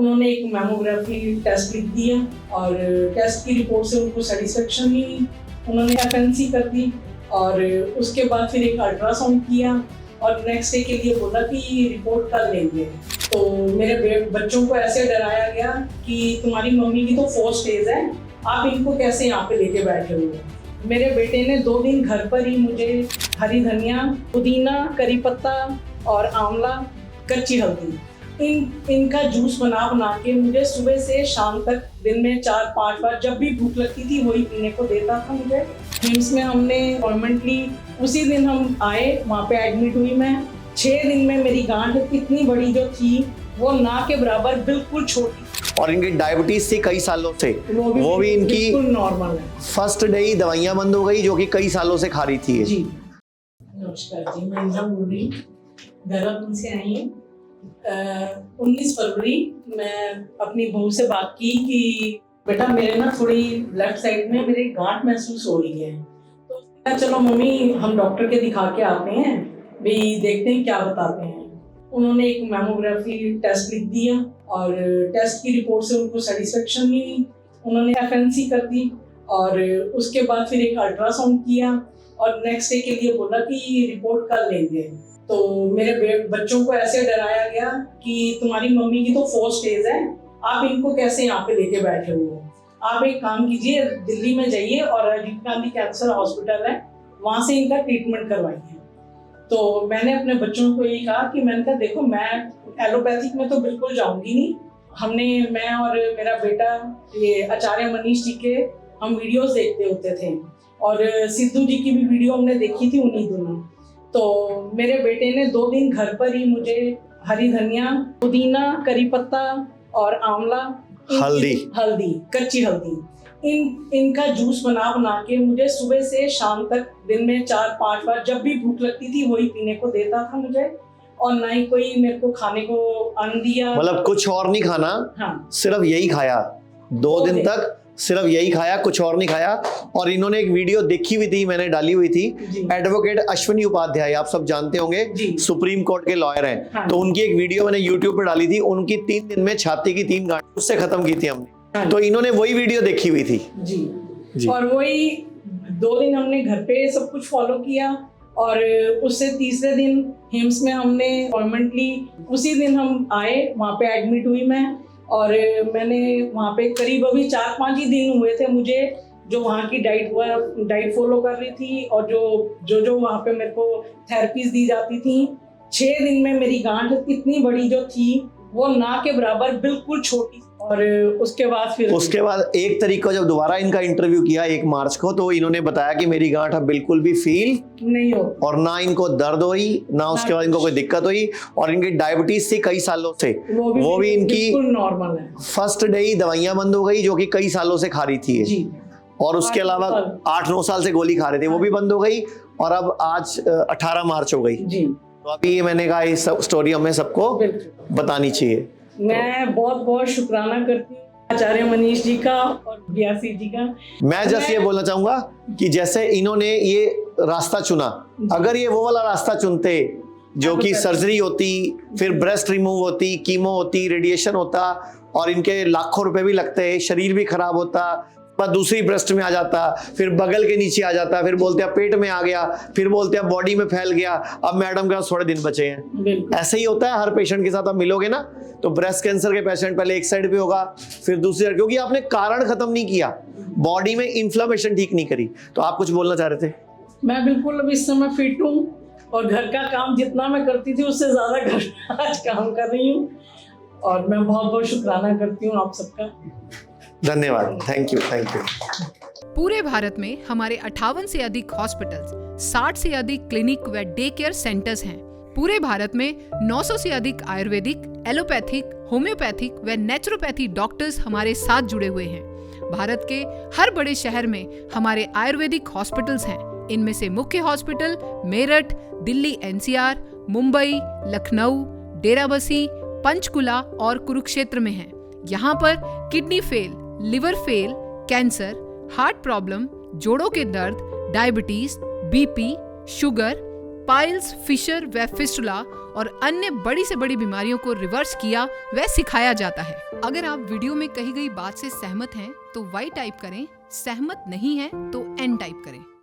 उन्होंने एक mammography test लिख दिया और टेस्ट की रिपोर्ट से उनको सेटिस्फेक्शन नहीं हुई, उन्होंने एफएनसी कर दी और उसके बाद फिर एक अल्ट्रासाउंड किया और नेक्स्ट डे के लिए बोला कि रिपोर्ट कल लेंगे। तो मेरे बच्चों को ऐसे डराया गया कि तुम्हारी मम्मी की तो 4 स्टेज है, आप इनको कैसे यहाँ पे लेके बैठे हुए हो। मेरे बेटे ने 2 दिन घर पर ही मुझे हरी धनिया, पुदीना, करी पत्ता और आंवला, कच्ची हल्दी इनका जूस बना के मुझे सुबह से शाम तक दिन में 4-5 बार जब भी भूख लगती थी वही पीने को देता था मुझे। हिम्स में हमने अपॉइंटमेंट ली, उसी दिन हम आए, वहाँ पे एडमिट हुई मैं। 6 दिन में मेरी गांठ इतनी बड़ी जो थी वो ना के बराबर बिल्कुल छोटी, और इनकी डायबिटीज थी कई सालों से, वो भी इनकी नॉर्मल है। फर्स्ट डे ही दवाइयां बंद हो गई जो कि कई सालों से खा रही थी। जी नमस्कार जी, मैं इंद्रा बोल रही हूँ, देहरादून से आई हूँ। 19 फरवरी मैं अपनी बहू से बात की कि बेटा मेरे ना थोड़ी लेफ्ट साइड में मेरी गांठ महसूस हो रही है। तो चलो मम्मी हम डॉक्टर के दिखा के आते हैं, भाई देखते हैं क्या बताते हैं। उन्होंने एक मैमोग्राफी टेस्ट लिख दिया और टेस्ट की रिपोर्ट से उनको सेटिस्फेक्शन नहीं हुई, उन्होंने एफएनसी कर दी और उसके बाद फिर एक अल्ट्रासाउंड किया और नेक्स्ट डे के लिए बोला कि रिपोर्ट कल लेंगे। तो मेरे बच्चों को ऐसे डराया गया कि तुम्हारी मम्मी की तो 4 स्टेज है, आप इनको कैसे यहाँ पे लेके बैठे हुए हो। आप एक काम कीजिए, दिल्ली में जाइए और राजीव गांधी कैंसर हॉस्पिटल है, वहाँ से इनका ट्रीटमेंट करवाइए। तो मैंने अपने बच्चों को यही कहा कि मैंने कहा देखो मैं एलोपैथिक में तो बिल्कुल जाऊंगी नहीं। मैं और मेरा बेटा ये आचार्य मनीष जी के हम वीडियोस देखते होते थे और सिद्धू जी की भी वीडियो हमने देखी थी उन्हीं दिनों। तो मेरे बेटे ने 2 दिन घर पर ही मुझे हरी धनिया, पुदीना, करी पत्ता और आंवला, हल्दी, कच्ची हल्दी इनका जूस बना के मुझे सुबह से शाम तक दिन में 4-5 बार जब भी भूख लगती थी वही पीने को देता था मुझे, और ना ही कोई मेरे को खाने को अन्न दिया। मतलब कुछ और नहीं खाना, हाँ, सिर्फ यही खाया 2 दिन तक, सिर्फ यही खाया, कुछ और नहीं खाया। और इन्होंने एक वीडियो देखी हुई थी, मैंने डाली हुई थी, एडवोकेट अश्विनी उपाध्याय, आप सब जानते होंगे, सुप्रीम कोर्ट के लॉयर हैं। हाँ। तो उनकी एक वीडियो मैंने यूट्यूब पर डाली थी, उनकी 3 दिन में छाती की 3 गांठ उससे खत्म की थी हमने। हाँ। तो इन्होंने वही वीडियो देखी हुई थी जी। और वही 2 दिन हमने घर पे सब कुछ फॉलो किया और उससे तीसरे दिन हिम्स में हमने अपॉइंटमेंट ली, उसी दिन हम आए, वहाँ पे एडमिट हुई मैं और मैंने वहाँ पे करीब अभी 4-5 ही दिन हुए थे मुझे जो वहाँ की डाइट फॉलो कर रही थी और जो वहाँ पे मेरे को थेरेपीज दी जाती थी। 6 दिन में मेरी गांठ इतनी बड़ी जो थी वो ना के बराबर बिल्कुल छोटी। और उसके बाद 1 तारीख को जब दोबारा इनका इंटरव्यू किया 1 मार्च को, तो इन्होंने बताया कि मेरी गांठ अब बिल्कुल भी फील नहीं हो और ना इनको दर्द हुई, ना उसके बाद इनको कोई दिक्कत हुई। और इनकी डायबिटीज थी कई सालों से, वो भी इनकी नॉर्मल है। फर्स्ट डे ही दवाइयां बंद हो गई जो कि कई सालों से खा रही थी जी। और उसके अलावा 8-9 साल से गोली खा रहे थे, वो भी बंद हो गई। और अब आज 18 मार्च हो गई जी। तो अभी मैंने कहा इस स्टोरी हमें सबको बतानी चाहिए। मैं बहुत शुक्राना करती हूँ आचार्य मनीष जी का और व्यासी जी का। मैं जैसे ये बोलना चाहूंगा कि जैसे इन्होंने ये रास्ता चुना, अगर ये वो वाला रास्ता चुनते जो कि सर्जरी होती, फिर ब्रेस्ट रिमूव होती, कीमो होती, रेडिएशन होता और इनके लाखों रुपए भी लगते, शरीर भी खराब होता, दूसरी ब्रेस्ट में आ जाता, फिर बगल के नीचे आ जाता, फिर बोलते हैं पेट में आ गया, फिर बोलते हैं बॉडी में फैल गया, अब मैडम के पास थोड़े दिन बचे हैं। ऐसे ही होता है हर पेशेंट के साथ। आप मिलोगे ना तो ब्रेस्ट कैंसर के पेशेंट पहले एक साइड पे होगा, फिर दूसरी साइड, क्योंकि आपने कारण खत्म नहीं किया, बॉडी में इन्फ्लेमेशन ठीक नहीं करी। तो आप कुछ बोलना चाह रहे थे? मैं बिल्कुल अब इस समय फिट हूँ और घर का काम जितना मैं करती थी उससे ज्यादा घर आज काम कर रही हूँ और मैं बहुत शुक्राना करती हूँ आप सबका। धन्यवाद, थैंक यू। पूरे भारत में हमारे 58 से अधिक हॉस्पिटल्स, 60 से अधिक क्लिनिक व डे केयर सेंटर्स हैं। पूरे भारत में 900 से अधिक आयुर्वेदिक, एलोपैथिक, होम्योपैथिक व नेचुरोपैथी डॉक्टर्स हमारे साथ जुड़े हुए हैं। भारत के हर बड़े शहर में हमारे आयुर्वेदिक हॉस्पिटल्स हैं। इनमें से मुख्य हॉस्पिटल मेरठ, दिल्ली NCR, मुंबई, लखनऊ, डेराबसी, पंचकुला और कुरुक्षेत्र में हैं। यहाँ पर kidney fail, liver fail, cancer, heart problem, जोड़ों के दर्द, diabetes, BP, sugar, piles, fissure व फिस्टुला और अन्य बड़ी से बड़ी बीमारियों को रिवर्स किया व सिखाया जाता है। अगर आप वीडियो में कही गई बात से सहमत हैं तो Y टाइप करें, सहमत नहीं हैं तो N टाइप करें।